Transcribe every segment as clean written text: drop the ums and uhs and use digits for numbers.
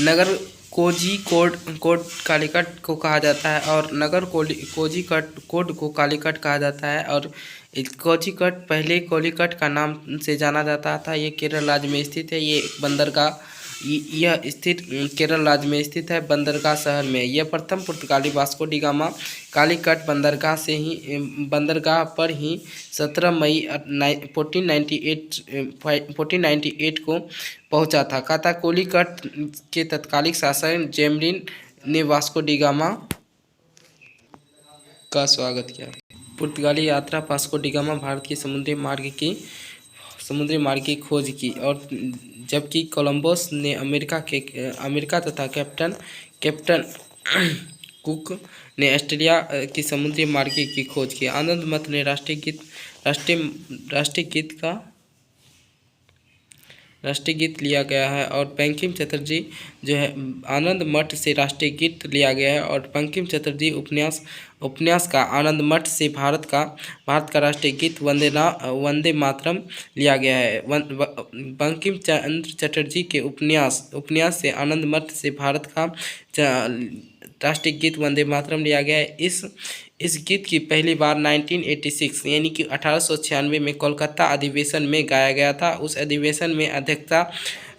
नगर कोझिकोड कालीकट को कहा जाता है और नगर कोझिकोड को कालीकट कहा जाता है। और कोझिकोड पहले कोलिकट का नाम से जाना जाता था। ये केरल राज्य में स्थित है। ये बंदरगाह यह स्थित केरल राज्य में स्थित है, बंदरगाह शहर में। यह प्रथम पुर्तगाली वास्को डी गामा कालीकट बंदरगाह पर ही 17 मई 1498 को पहुंचा था। कहा कोलिकट के तत्कालिक शासक जेमलिन ने वास्को डी गामा का स्वागत किया। पुर्तगाली यात्रा वास्को डी गामा भारत की समुद्री मार्ग की खोज की, और जबकि कोलंबस ने अमेरिका तथा कैप्टन कुक ने ऑस्ट्रेलिया की समुद्री मार्ग की खोज की। आनंद मठ ने राष्ट्रीय गीत लिया गया है, और बंकिम चटर्जी जो है आनंद मठ से राष्ट्रीय गीत लिया गया है। और बंकिम चटर्जी उपन्यास का आनंद मठ से भारत का राष्ट्रीय गीत वंदे मातरम लिया गया है। बंकिम चंद्र चटर्जी के उपन्यास से आनंद मठ से भारत का राष्ट्रीय गीत वंदे मातरम लिया गया है। इस गीत की पहली बार 1986 यानी कि 1896 में कोलकाता अधिवेशन में गाया गया था। उस अधिवेशन में अध्यक्षता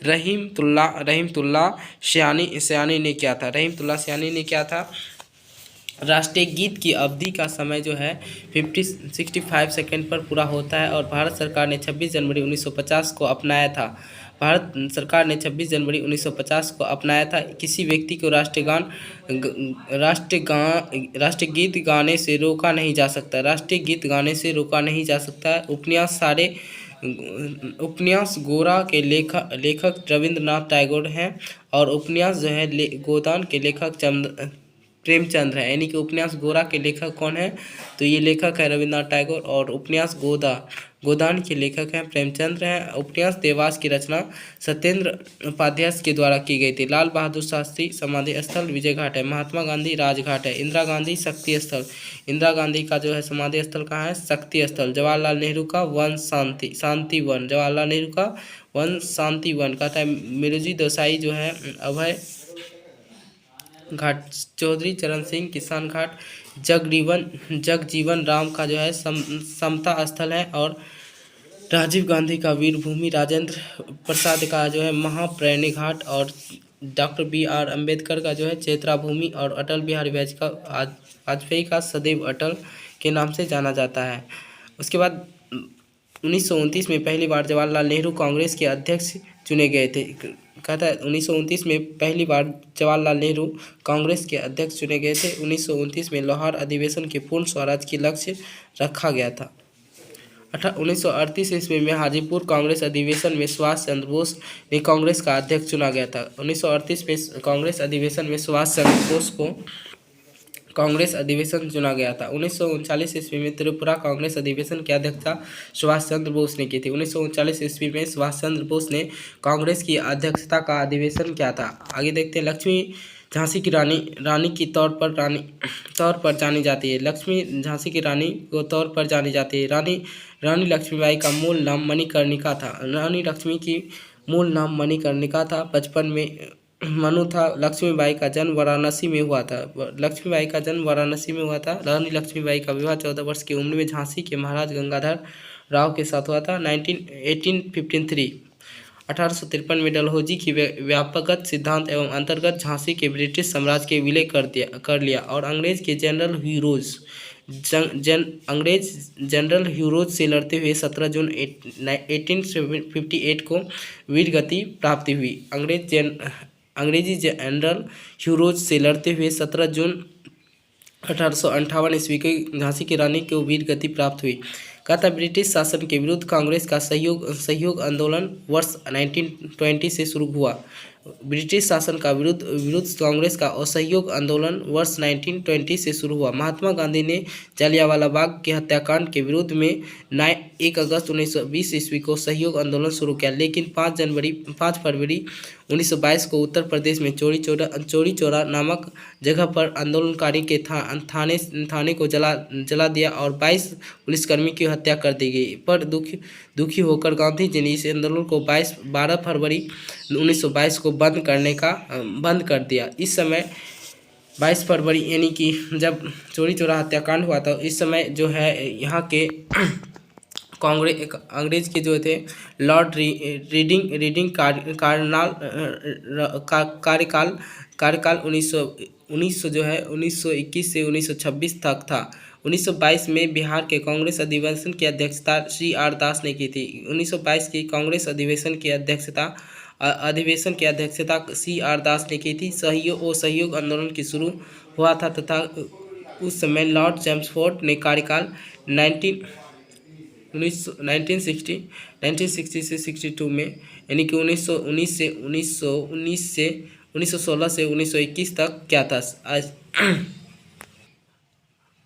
रहीमतुल्लाह सयानी ने किया था। राष्ट्रीय गीत की अवधि का समय जो है 65 सेकंड पर पूरा होता है, और भारत सरकार ने 26 जनवरी 1950 को अपनाया था। किसी व्यक्ति को राष्ट्रीय गीत गाने से रोका नहीं जा सकता। उपन्यास गोरा के लेखक रविंद्रनाथ टैगोर हैं, और उपन्यास जो है गोदान के लेखक प्रेमचंद है। यानी कि उपन्यास गोरा के लेखक कौन है, तो ये लेखक है रविंद्रनाथ टैगोर, और उपन्यास गोदान के लेखक हैं प्रेमचंद्र हैं। उपन्यास देवास की रचना सत्येंद्र उपाध्याय के द्वारा की गई थी। लाल बहादुर शास्त्री समाधि स्थल विजय घाट है। महात्मा गांधी राजघाट है। इंदिरा गांधी शक्ति स्थल, इंदिरा गांधी का जो है समाधि स्थल कहाँ है, शक्ति स्थल। जवाहरलाल नेहरू का वन शांति वन, जवाहरलाल नेहरू का वन शांति वन। कहता है मिरुजी देसाई जो है अभय घाट, चौधरी चरण सिंह किसान घाट, जगजीवन राम का जो है समता स्थल है, और राजीव गांधी का वीर भूमि, राजेंद्र प्रसाद का जो है महाप्राणी घाट, और डॉक्टर BR अम्बेडकर का जो है चेत्रा भूमि, और अटल बिहारी वाजपेयी का सदैव अटल के नाम से जाना जाता है। उसके बाद 1929 में पहली बार जवाहरलाल नेहरू कांग्रेस के अध्यक्ष चुने गए थे। कहता है 1929 में पहली बार जवाहरलाल नेहरू कांग्रेस के अध्यक्ष चुने गए थे। 1929 में लाहौर अधिवेशन के पूर्ण स्वराज की लक्ष्य रखा गया था। 1938 ईस्वी में हाजीपुर कांग्रेस अधिवेशन में सुभाष चंद्र बोस ने कांग्रेस का अध्यक्ष चुना गया था। 1938 में कांग्रेस अधिवेशन में सुभाष चंद्र बोस को कांग्रेस अधिवेशन चुना गया था। 1939 ईस्वी में त्रिपुरा कांग्रेस अधिवेशन की अध्यक्षता सुभाष चंद्र बोस ने की थी। 1939 ईस्वी में सुभाष चंद्र बोस ने कांग्रेस की अध्यक्षता का अधिवेशन किया था। आगे देखते हैं, लक्ष्मी झांसी की रानी की तौर पर जानी जाती है। लक्ष्मी झांसी की रानी को तौर पर जानी जाती है। रानी लक्ष्मीबाई का मूल नाम मणिकर्णिका था। रानी लक्ष्मी की मूल नाम मणिकर्णिका था। बचपन में मनु था। लक्ष्मीबाई का जन्म वाराणसी में हुआ था। रानी लक्ष्मीबाई का विवाह 14 वर्ष की उम्र में झांसी के महाराज गंगाधर राव के साथ हुआ था। 1853 में डलहौजी की व्यापकगत सिद्धांत एवं अंतर्गत झांसी के ब्रिटिश साम्राज्य के विलय कर लिया, और अंग्रेज जनरल ह्यूरोज से लड़ते हुए 17 जून 1858 को वीर गति प्राप्त हुई। अंग्रेजी जनरल ह्यूरोज से लड़ते हुए 17 जून 1858 ईस्वी को झांसी की रानी को वीर गति प्राप्त हुई। कहता ब्रिटिश शासन के विरुद्ध कांग्रेस का सहयोग आंदोलन वर्ष 1920 से शुरू हुआ। ब्रिटिश शासन का विरुद्ध कांग्रेस का असहयोग आंदोलन वर्ष 1920 से शुरू हुआ। महात्मा गांधी ने जलियांवाला बाग के हत्याकांड के विरुद्ध में 1 अगस्त 1920 ईस्वी को सहयोग आंदोलन शुरू किया, लेकिन 5 फरवरी 1922 को उत्तर प्रदेश में चौरी चौरा नामक जगह पर आंदोलनकारी के थाने को जला दिया और 22 पुलिसकर्मी की हत्या कर दी गई। पर दुखी होकर गांधी जी ने इस आंदोलन को 12 फरवरी 1922 को बंद कर दिया। इस समय 22 फरवरी यानी कि जब चौरी चौरा हत्याकांड हुआ था, इस समय जो है यहाँ के अंग्रेज के जो थे लॉर्ड रीडिंग कार्यकाल 1921 से 1926 तक था। 1922 में बिहार के कांग्रेस अधिवेशन की अध्यक्षता श्री आर दास ने की थी। 1922 की कांग्रेस अधिवेशन की अध्यक्षता सी आर दास ने की थी। सहयोग आंदोलन की शुरू हुआ था तथा उस समय लॉर्ड चैम्सफोर्ड ने कार्यकाल 1960 से 62 में यानी कि 1916 से 1921 तक क्या था।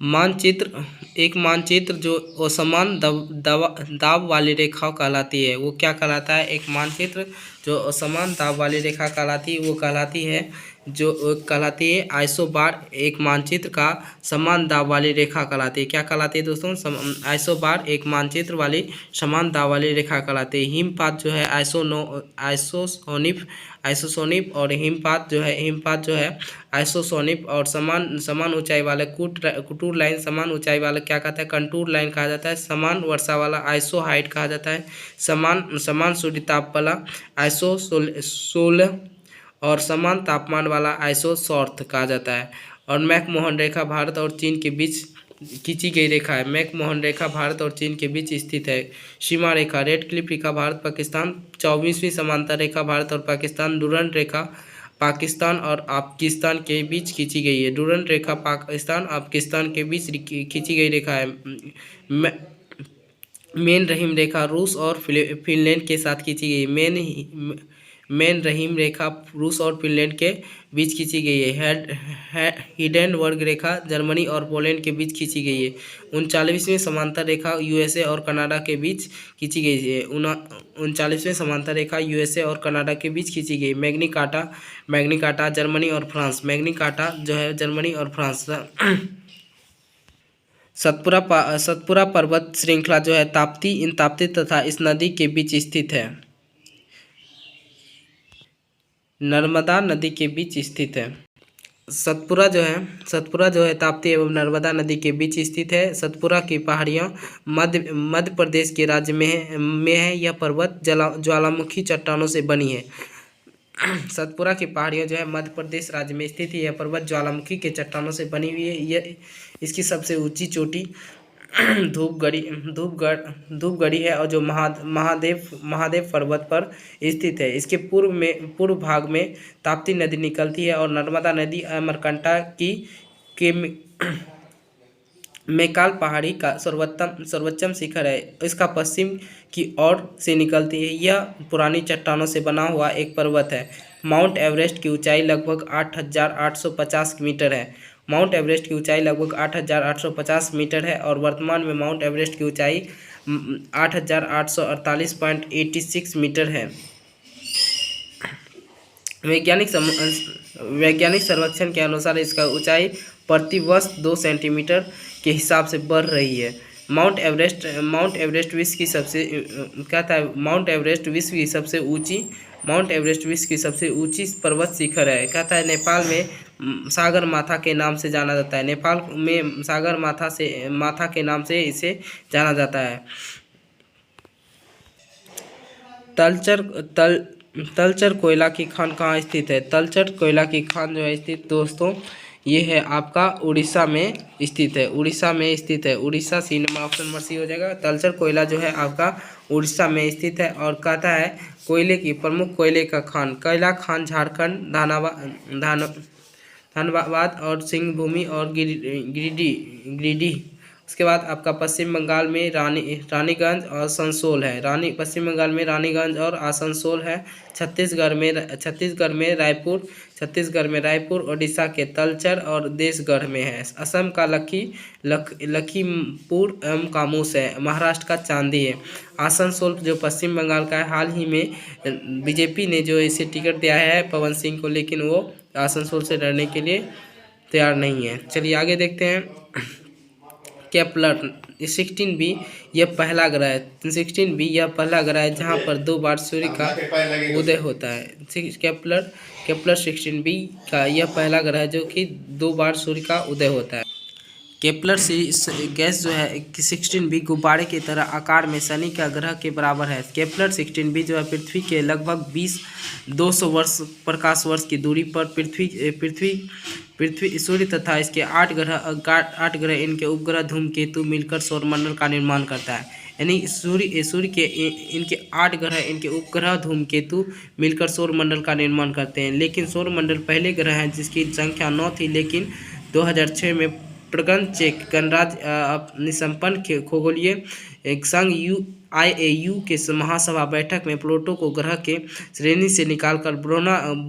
मानचित्र जो असमान दाब वाली रेखा कहलाती है, वो क्या कहलाता है। एक मानचित्र जो असमान दाब वाली रेखा कहलाती है, वो कहलाती है आइसोबार। एक मानचित्र का समान दाब वाली रेखा कहलाती है, क्या कहलाती है दोस्तों, आइसोबार। एक मानचित्र वाली समान दाब वाली रेखा कहलाती है। हिमपात जो है आइसोसोनिक और हिमपात जो है आइसोसोनिक। और समान ऊंचाई वाले कुटूर लाइन समान ऊंचाई वाला क्या कहता है, कंटूर लाइन कहा जाता है। समान वर्षा वाला आइसो हाइट कहा जाता है। समान सूर्य ताप वाला आइसोसोल और समान तापमान वाला आइसोसॉर्थ कहा जाता है। और मैकमोहन रेखा भारत और चीन के बीच खींची गई रेखा है। मैकमोहन रेखा भारत और चीन के बीच स्थित है। सीमा रेखा रेड क्लिफ रेखा भारत पाकिस्तान। 24वीं समांतर रेखा भारत और पाकिस्तान। डूरंट रेखा पाकिस्तान और अफगानिस्तान के बीच खींची गई है। डूरंट रेखा पाकिस्तान अफगानिस्तान के बीच खींची गई रेखा है। मेन रहीम रेखा रूस और फिनलैंड के साथ खींची गई है। मेन रहीम रेखा रूस और फिनलैंड के बीच खींची गई है। हिडेनबर्ग रेखा जर्मनी और पोलैंड के बीच खींची गई है। 39वीं समांतर रेखा यूएसए और कनाडा के बीच खींची गई है। 39वीं समांतर रेखा यूएसए और कनाडा के बीच खींची गई। मैग्निकाटा जर्मनी और फ्रांस। मैग्निकाटा जो है जर्मनी और फ्रांस। सतपुरा पर्वत श्रृंखला जो है ताप्ती तथा इस नदी के बीच स्थित है। नर्मदा नदी के बीच स्थित है। सतपुरा जो है ताप्ती एवं नर्मदा नदी के बीच स्थित है। सतपुरा की पहाड़ियाँ मध्य प्रदेश के राज्य में है। यह पर्वत ज्वालामुखी चट्टानों से बनी है। सतपुरा की पहाड़ियाँ जो है मध्य प्रदेश राज्य में स्थित है। यह पर्वत ज्वालामुखी के चट्टानों से बनी हुई है। यह इसकी सबसे ऊंची चोटी धूपगढ़ी है और जो महादेव पर्वत पर स्थित है। इसके पूर्व भाग में ताप्ती नदी निकलती है और नर्मदा नदी अमरकंटक के मैकाल पहाड़ी का सर्वोच्च शिखर है। इसका पश्चिम की ओर से निकलती है। यह पुरानी चट्टानों से बना हुआ एक पर्वत है। माउंट एवरेस्ट की ऊंचाई लगभग 8,850 मीटर है। माउंट एवरेस्ट की ऊंचाई लगभग 8,850 मीटर है और वर्तमान में माउंट एवरेस्ट की ऊंचाई 8,848.86 मीटर है। वैज्ञानिक सर्वेक्षण के अनुसार इसका ऊंचाई प्रति वर्ष 2 सेंटीमीटर के हिसाब से बढ़ रही है। माउंट एवरेस्ट विश्व की सबसे ऊंची पर्वत शिखर है। कहता है नेपाल में सागर माथा के नाम से जाना जाता है। नेपाल में सागर माथा के नाम से इसे जाना जाता है। तलचर कोयला की खान कहाँ स्थित है। तलचर कोयला की खान जो है स्थित दोस्तों ये है आपका उड़ीसा में स्थित है। Orissa C number option number C हो जाएगा। तलचर कोयला जो है आपका उड़ीसा में स्थित है। और कहता है प्रमुख कोयले का खान कैला खान झारखंड धनबाद और सिंहभूमि और गिरिडीह उसके बाद आपका पश्चिम बंगाल में रानीगंज और आसनसोल है। पश्चिम बंगाल में रानीगंज और आसनसोल है। छत्तीसगढ़ में रायपुर, उड़ीसा के तलचर और देशगढ़ में है। असम का लखीमपुर एवं कामूस है। महाराष्ट्र का चांदी है। आसनसोल जो पश्चिम बंगाल का है, हाल ही में बीजेपी ने जो इसे टिकट दिया है पवन सिंह को, लेकिन वो आसनसोल से लड़ने के लिए तैयार नहीं है। चलिए आगे देखते हैं। केपलर 16b यह पहला ग्रह है। 16b यह पहला ग्रह है जहाँ पर 2 बार सूर्य का उदय होता है। केपलर 16b का यह पहला ग्रह है जो कि 2 बार सूर्य का उदय होता है। केपलर गैस जो है 16b गुब्बारे की तरह आकार में शनि का ग्रह के बराबर है। केपलर 16b जो है पृथ्वी के लगभग 200 वर्ष प्रकाश वर्ष की दूरी पर पृथ्वी सूर्य तथा इसके 8 ग्रह इनके उपग्रह धूमकेतु मिलकर सौरमंडल का निर्माण करता है। यानी सूर्य के इनके 8 ग्रह इनके उपग्रह धूमकेतु मिलकर सौरमंडल का निर्माण करते हैं। लेकिन सौरमंडल पहले ग्रह हैं जिसकी संख्या 9 थी, लेकिन 2006 में प्रगण चेक गणराज्य निसंपन्न खगोलीय संघ IAU के महासभा बैठक में प्लूटो को ग्रह के श्रेणी से निकालकर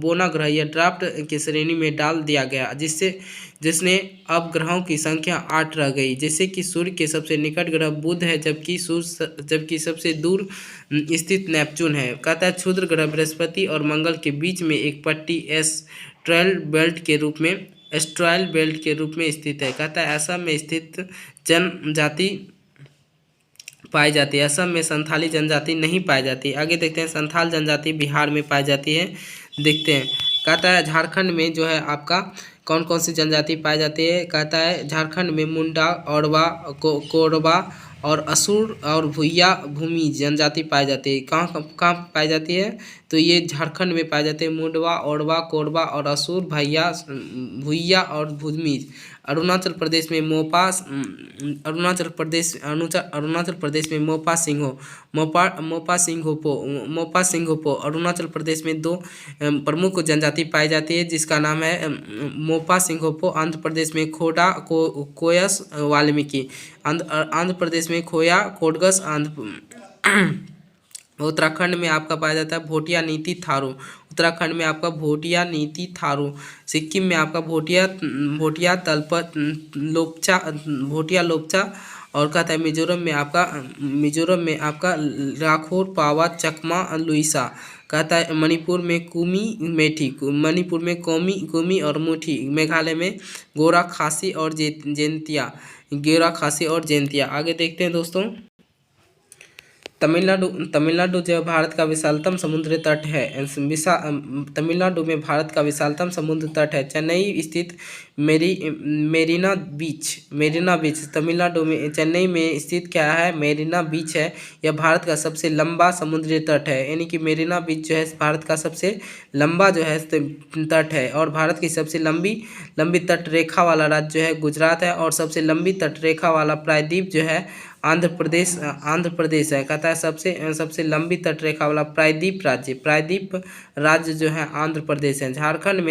बोना ग्रह या ड्राफ्ट के श्रेणी में डाल दिया गया, जिसने अब ग्रहों की संख्या 8 रह गई। जैसे कि सूर्य के सबसे निकट ग्रह बुध है, जबकि सबसे दूर स्थित नेपच्यून है। कहता है क्षुद्र ग्रह बृहस्पति और मंगल के बीच में एक पट्टी एस्ट्रॉयल बेल्ट के रूप में स्थित है। कहता है असम में स्थित जनजाति पाई जाती है। असम में संथाली जनजाति नहीं पाई जाती। आगे देखते हैं। संथाल जनजाति बिहार में पाई जाती है। देखते हैं। कहता है झारखंड में जो है आपका कौन कौन सी जनजाति पाई जाती है। कहता है झारखंड में मुंडा, औरवा, कोरबा और असुर और भूइया भूमि जनजाति पाई जाती है। कहाँ पाई जाती है, तो ये झारखंड में पाए जाते हैं। मुंडवा, औरवा, कोरबा और असुर, भूइया और भूमिज। अरुणाचल प्रदेश में अरुणाचल प्रदेश में मोपा सिंघोपो। अरुणाचल प्रदेश में 2 प्रमुख जनजाति पाई जाती है जिसका नाम है मोपा सिंघोपो। आंध्र प्रदेश में खोडा कोयस वाल्मीकि। आंध्र प्रदेश में खोया कोडगस। उत्तराखंड में आपका पाया जाता है भोटिया नीति थारू। उत्तराखंड में आपका भोटिया नीति थारू। सिक्किम में आपका भोटिया तलपत भोटिया लोपचा। और कहता है मिजोरम में आपका राखोर, पावा, चकमा, लुइसा। कहता है मणिपुर में मणिपुर में कोमी और मुठी। मेघालय में गोरा खासी और जैंतिया। आगे देखते हैं दोस्तों। तमिलनाडु जो भारत का विशालतम समुद्री तट है। तमिलनाडु में भारत का विशालतम समुद्र तट है। चेन्नई स्थित मेरीना बीच तमिलनाडु में चेन्नई में स्थित क्या है, मेरीना बीच है। यह भारत का सबसे लंबा समुद्री तट है। यानी कि मेरीना बीच जो है भारत का सबसे लंबा जो है तट है। और भारत की सबसे लंबी तट रेखा वाला राज्य जो है गुजरात है। और सबसे लंबी तट रेखा वाला प्रायद्वीप जो है आंध्र प्रदेश है। कहता है सबसे लंबी तट रेखा वाला प्रायद्वीप राज्य जो है आंध्र प्रदेश है। झारखंड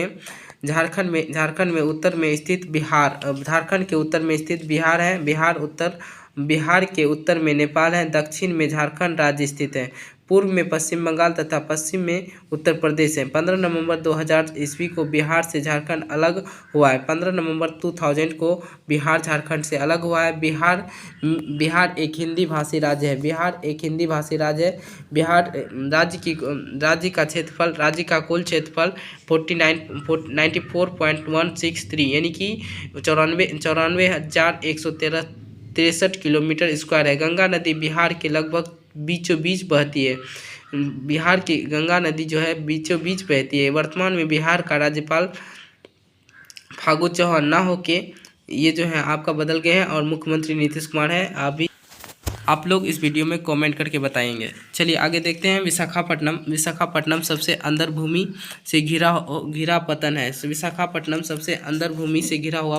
में उत्तर में स्थित बिहार। झारखंड के उत्तर में स्थित बिहार है। बिहार के उत्तर में नेपाल है। दक्षिण में झारखंड राज्य स्थित है। पूर्व में पश्चिम बंगाल तथा पश्चिम में उत्तर प्रदेश है। 15 नवंबर 2000 ईस्वी को बिहार से झारखंड अलग हुआ है। 15 नवंबर 2000 को बिहार झारखंड से अलग हुआ है। बिहार एक हिंदी भाषी राज्य है। बिहार राज्य का कुल क्षेत्रफल 94.163 यानी कि 94,163 किलोमीटर स्क्वायर है। गंगा नदी बिहार के लगभग बीचों बीच बहती है। बिहार की गंगा नदी जो है बीचों बीच बहती है। वर्तमान में बिहार का राज्यपाल फागू चौहान ना होके ये जो है आपका बदल गए हैं और मुख्यमंत्री नीतीश कुमार है। आप लोग इस वीडियो में कमेंट करके बताएंगे। चलिए आगे देखते हैं। विशाखापट्टनम सबसे अंदर भूमि से घिरा पतन है। विशाखापट्टनम सबसे अंदर भूमि से घिरा हुआ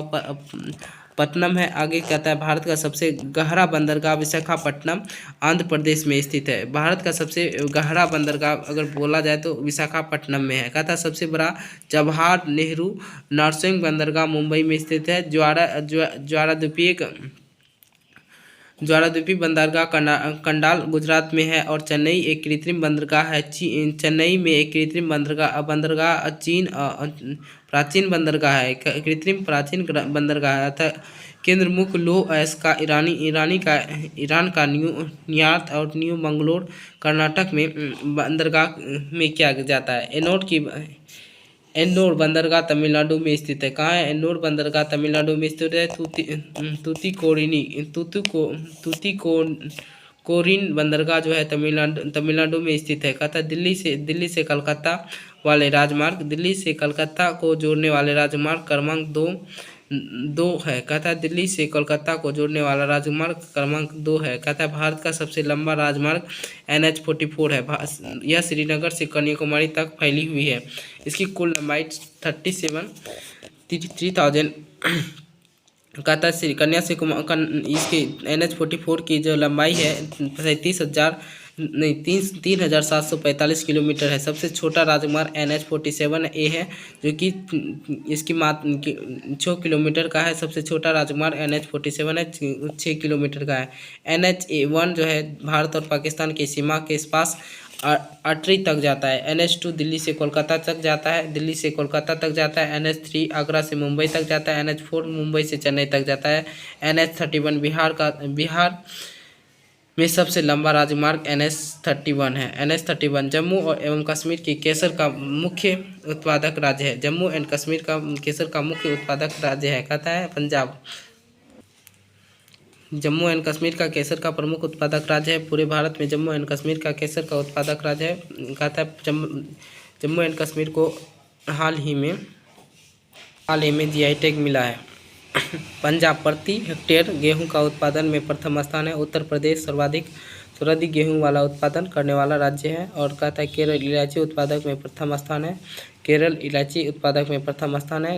पत्तनम है। आगे कहता है भारत का सबसे गहरा बंदरगाह विशाखापट्टनम आंध्र प्रदेश में स्थित है। भारत का सबसे गहरा बंदरगाह अगर बोला जाए तो विशाखापट्टनम में है। कहता है सबसे बड़ा जवाहर नेहरू नरसिंह बंदरगाह मुंबई में स्थित है। ज्वाराद्वीपीय ज्वालाद्वीपी बंदरगाह कंडाल गुजरात में है। और चेन्नई एक कृत्रिम बंदरगाह है। चेन्नई में एक कृत्रिम बंदरगाह प्राचीन बंदरगाह है, कृत्रिम प्राचीन बंदरगाह है। अतः केंद्र मुख्य लौह अयस्क का ईरान का न्यूयॉर्क और न्यू मंगलोर कर्नाटक में बंदरगाह में किया जाता है। एन्नोर बंदरगाह तमिलनाडु में स्थित है। कहाँ है एन्नोर बंदरगाह? तमिलनाडु में स्थित है। तूतीकोरिन बंदरगाह जो है तमिलनाडु में स्थित है। कहता है दिल्ली से कलकत्ता को जोड़ने वाले राजमार्ग क्रमांक दो है। कहता है दिल्ली से कोलकाता को जोड़ने वाला राजमार्ग क्रमांक 2 है। कहता है भारत का सबसे लंबा राजमार्ग NH-44 है। यह श्रीनगर से कन्याकुमारी तक फैली हुई है। इसकी कुल लंबाई 33,000 कहता है इसकी NH-44 की जो लंबाई है 3,745 किलोमीटर है। सबसे छोटा राजमार्ग NH-47A है, जो कि इसकी 6 किलोमीटर का है। सबसे छोटा राजमार्ग NH-47 है, 6 किलोमीटर का है। NH-1 जो है भारत और पाकिस्तान की सीमा के पास अटरी तक जाता है। NH-2 दिल्ली से कोलकाता तक जाता है। NH-3 आगरा से मुंबई तक जाता है। NH-4 मुंबई से चेन्नई तक जाता है। NH-31 बिहार में सबसे लंबा राजमार्ग NH-31 है। NH-31 जम्मू एवं कश्मीर की केसर का मुख्य उत्पादक राज्य है। जम्मू एंड कश्मीर का केसर का मुख्य उत्पादक राज्य है। कहता है पंजाब। जम्मू एंड कश्मीर का केसर का प्रमुख उत्पादक राज्य है। पूरे भारत में जम्मू एंड कश्मीर का केसर का उत्पादक राज्य है। कहता है जम्मू एंड कश्मीर को हाल ही में GI टैग मिला है। पंजाब प्रति हेक्टेयर गेहूं का उत्पादन में प्रथम स्थान है। उत्तर प्रदेश सर्वाधिक गेहूं वाला उत्पादन करने वाला राज्य है। और कहता है केरल इलायची उत्पादक में प्रथम स्थान है।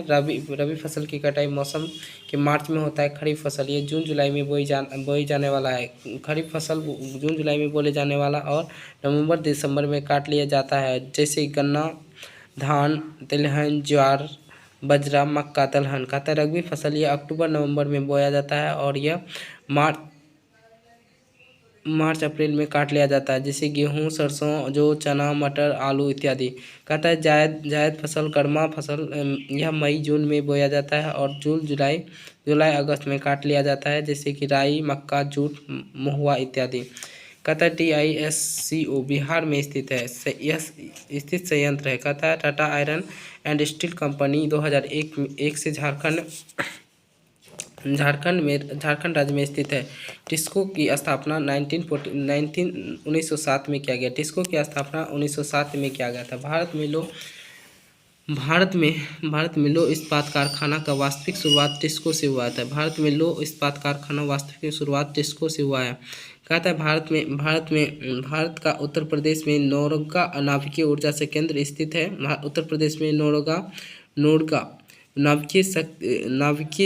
रबी फसल की कटाई मौसम के मार्च में होता है। खरीफ फसल ये जून जुलाई में बोई जाने वाला है। खरीफ फसल जून जुलाई में बोले जाने वाला और नवंबर दिसंबर में काट लिया जाता है। जैसे गन्ना, धान, तिलहन, ज्वार, बजरा, मक्का, दलहन। कहता है रबी फसल ये अक्टूबर नवंबर में बोया जाता है और यह मार्च अप्रैल में काट लिया जाता है। जैसे गेहूं, सरसों, जौ, चना, मटर, आलू इत्यादि। कहता है जायद फसल, गर्मा फसल यह मई जून में बोया जाता है और जून जुलाई अगस्त में काट लिया जाता है। जैसे कि राई, मक्का, जूट, महुआ इत्यादि। कहता है TISCO बिहार में स्थित है। यह स्थित संयंत्र है। कहता है Tata iron and steel company 2001 से झारखंड राज्य में स्थित है। टिस्को की स्थापना 1907 में किया गया। टिस्को की स्थापना 1907 में किया गया था। भारत में लौह इस्पात कारखाना का वास्तविक शुरुआत टिस्को से हुआ था। भारत में लौह इस्पात कारखाना वास्तविक शुरुआत टिस्को से हुआ है। कहता है भारत का उत्तर प्रदेश में नौरंगा नाभिकीय ऊर्जा से केंद्र स्थित है। उत्तर प्रदेश में नौरंगा नाभिकीय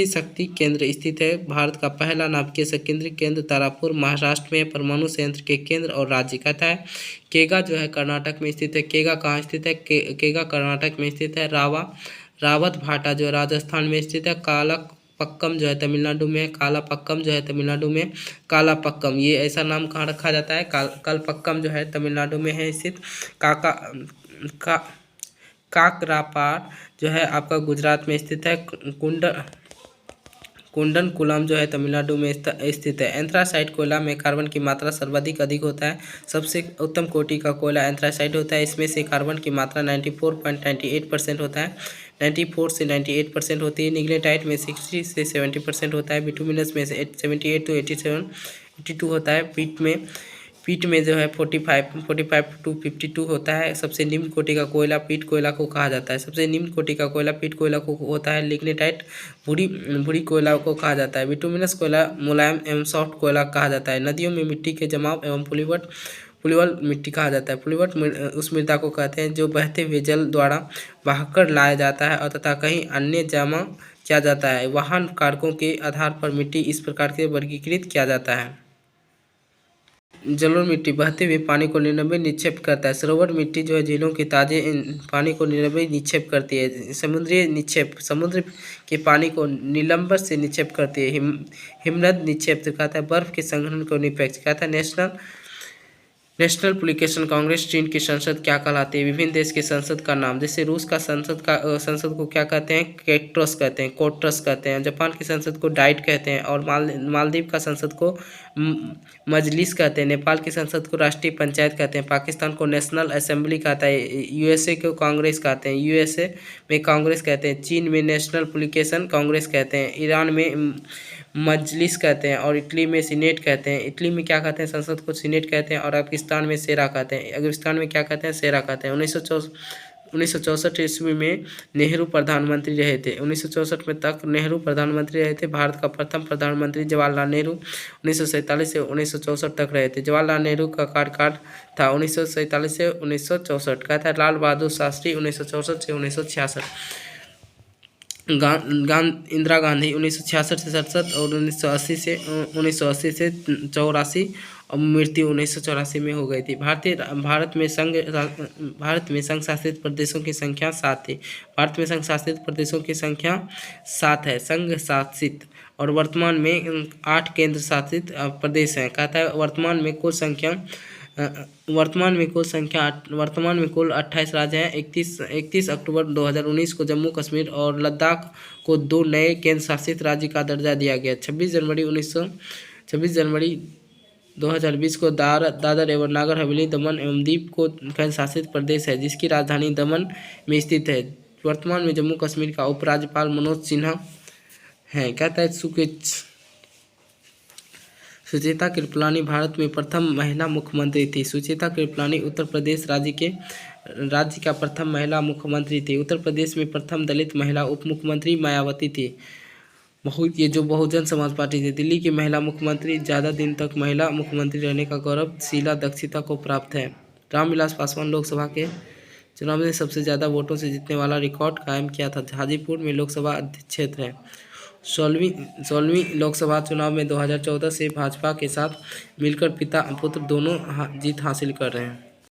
शक्ति केंद्र स्थित है। भारत का पहला नाभिकीय शक्ति केंद्र तारापुर महाराष्ट्र में परमाणु संयंत्र के केंद्र और राज्य। कहता है केगा जो है कर्नाटक में स्थित है। केगा कहाँ स्थित है? केगा कर्नाटक में स्थित है। रावत भाटा जो राजस्थान में स्थित है। कालापक्कम जो है तमिलनाडु में। कालापक्कम ये ऐसा नाम कहाँ रखा जाता है? कलपक्कम जो है तमिलनाडु में है स्थित। काकरापार जो है आपका गुजरात में स्थित है। कुंडनकुलम जो है तमिलनाडु में स्थित है। एंथ्रासाइट कोयला में कार्बन की मात्रा सर्वाधिक अधिक होता है। सबसे उत्तम कोटि का कोयला एंथ्रासाइट होता है। इसमें से कार्बन की मात्रा 94.98% होता है। 94 से 98% होती है। निग्लेटाइट में 60 से 70% होता है। बिटुमिनस में से 78 to 82 होता है। पीट में जो है 45 to 52 होता है। सबसे निम्न कोटि का कोयला पीट कोयला को कहा जाता है। सबसे निम्न कोटि का कोयला पीट कोयला को होता है। लिग्नेटाइट भूरी कोयला को कहा जाता है। बिटुमिनस कोयला मुलायम एवं सॉफ्ट कोयला कहा जाता है। नदियों में मिट्टी के जमाव एवं फ्लूवल मिट्टी कहा जाता है। फ्लूवल उस मृदा को कहते हैं जो बहते हुए जल द्वारा बहाकर लाया जाता है और तथा कहीं अन्य जमा किया जाता है। वाहन कारकों के आधार पर मिट्टी इस प्रकार से वर्गीकृत किया जाता है। जलोढ़ मिट्टी बहते हुए पानी को निलंबित निक्षेप करता है। सरोवर मिट्टी जो है झीलों के ताजे पानी को निलंबित निक्षेप करती है। समुद्री निक्षेप समुद्र के पानी को निलंबन से निक्षेप करती है। हिमनद निक्षेप कहता है बर्फ के संघनन को निरपेक्ष कहता है। नेशनल पब्लिकेशन कांग्रेस चीन की संसद क्या कहलाती है? विभिन्न देश के संसद का नाम, जैसे रूस का संसद को क्या कहते हैं? केट्रोस कहते हैं, कोट्रस कहते हैं। जापान की संसद को डाइट कहते हैं और मालदीव का संसद को मजलिस कहते हैं। नेपाल की संसद को राष्ट्रीय पंचायत कहते हैं। पाकिस्तान को नेशनल असेंबली कहता है। यूएसए को कांग्रेस कहते हैं, यूएसए में कांग्रेस कहते हैं। चीन में नेशनल पब्लिकेशन कांग्रेस कहते हैं। ईरान में मजलिस कहते हैं और इटली में सीनेट कहते हैं। इटली में क्या कहते हैं? संसद को सीनेट कहते हैं। और अफगानिस्तान में शेरा कहते हैं। अफगानिस्तान में क्या कहते हैं? शेरा कहते हैं। 1964 ईस्वी में नेहरू प्रधानमंत्री रहे थे। 1964 में तक नेहरू प्रधानमंत्री रहे थे। भारत का प्रथम प्रधानमंत्री जवाहरलाल नेहरू 1947 से 1964 तक रहे थे। जवाहरलाल नेहरू का कार्यकाल था 1947 से 1964। कहता है लाल बहादुर शास्त्री 1964 से 1966। इंदिरा गांधी 1966 से 67 और 1980 से 84 और मृत्यु 1984 में हो गई थी। भारत में संघ शासित प्रदेशों की संख्या 7 थी। भारत में संघ शासित प्रदेशों की संख्या 7 है, संघ शासित, और वर्तमान में 8 केंद्र शासित प्रदेश हैं। कहता है वर्तमान में कुल 28 राज्य हैं। 31 अक्टूबर 2019 को जम्मू कश्मीर और लद्दाख को 2 नए केंद्र शासित राज्य का दर्जा दिया गया। 26 जनवरी 2020 को दादर एवं नागर हवेली दमन एवं दीव को केंद्र शासित प्रदेश है, जिसकी राजधानी दमन में स्थित है। वर्तमान में जम्मू कश्मीर का उपराज्यपाल मनोज सिन्हा है। कहता है सुचेता कृपलानी भारत में प्रथम महिला मुख्यमंत्री थी। सुचेता कृपलानी उत्तर प्रदेश राज्य का प्रथम महिला मुख्यमंत्री थी। उत्तर प्रदेश में प्रथम दलित महिला उप मुख्यमंत्री मायावती थी। ये जो बहुजन समाज पार्टी थी। दिल्ली की महिला मुख्यमंत्री ज़्यादा दिन तक महिला मुख्यमंत्री रहने का गौरव शीला दीक्षित को प्राप्त है। रामविलास पासवान लोकसभा के चुनाव में सबसे ज़्यादा वोटों से जीतने वाला रिकॉर्ड कायम किया था। हाजीपुर में लोकसभा क्षेत्र है। 16वीं लोकसभा चुनाव में 2014 से भाजपा के साथ मिलकर पिता पुत्र दोनों जीत हासिल कर रहे हैं।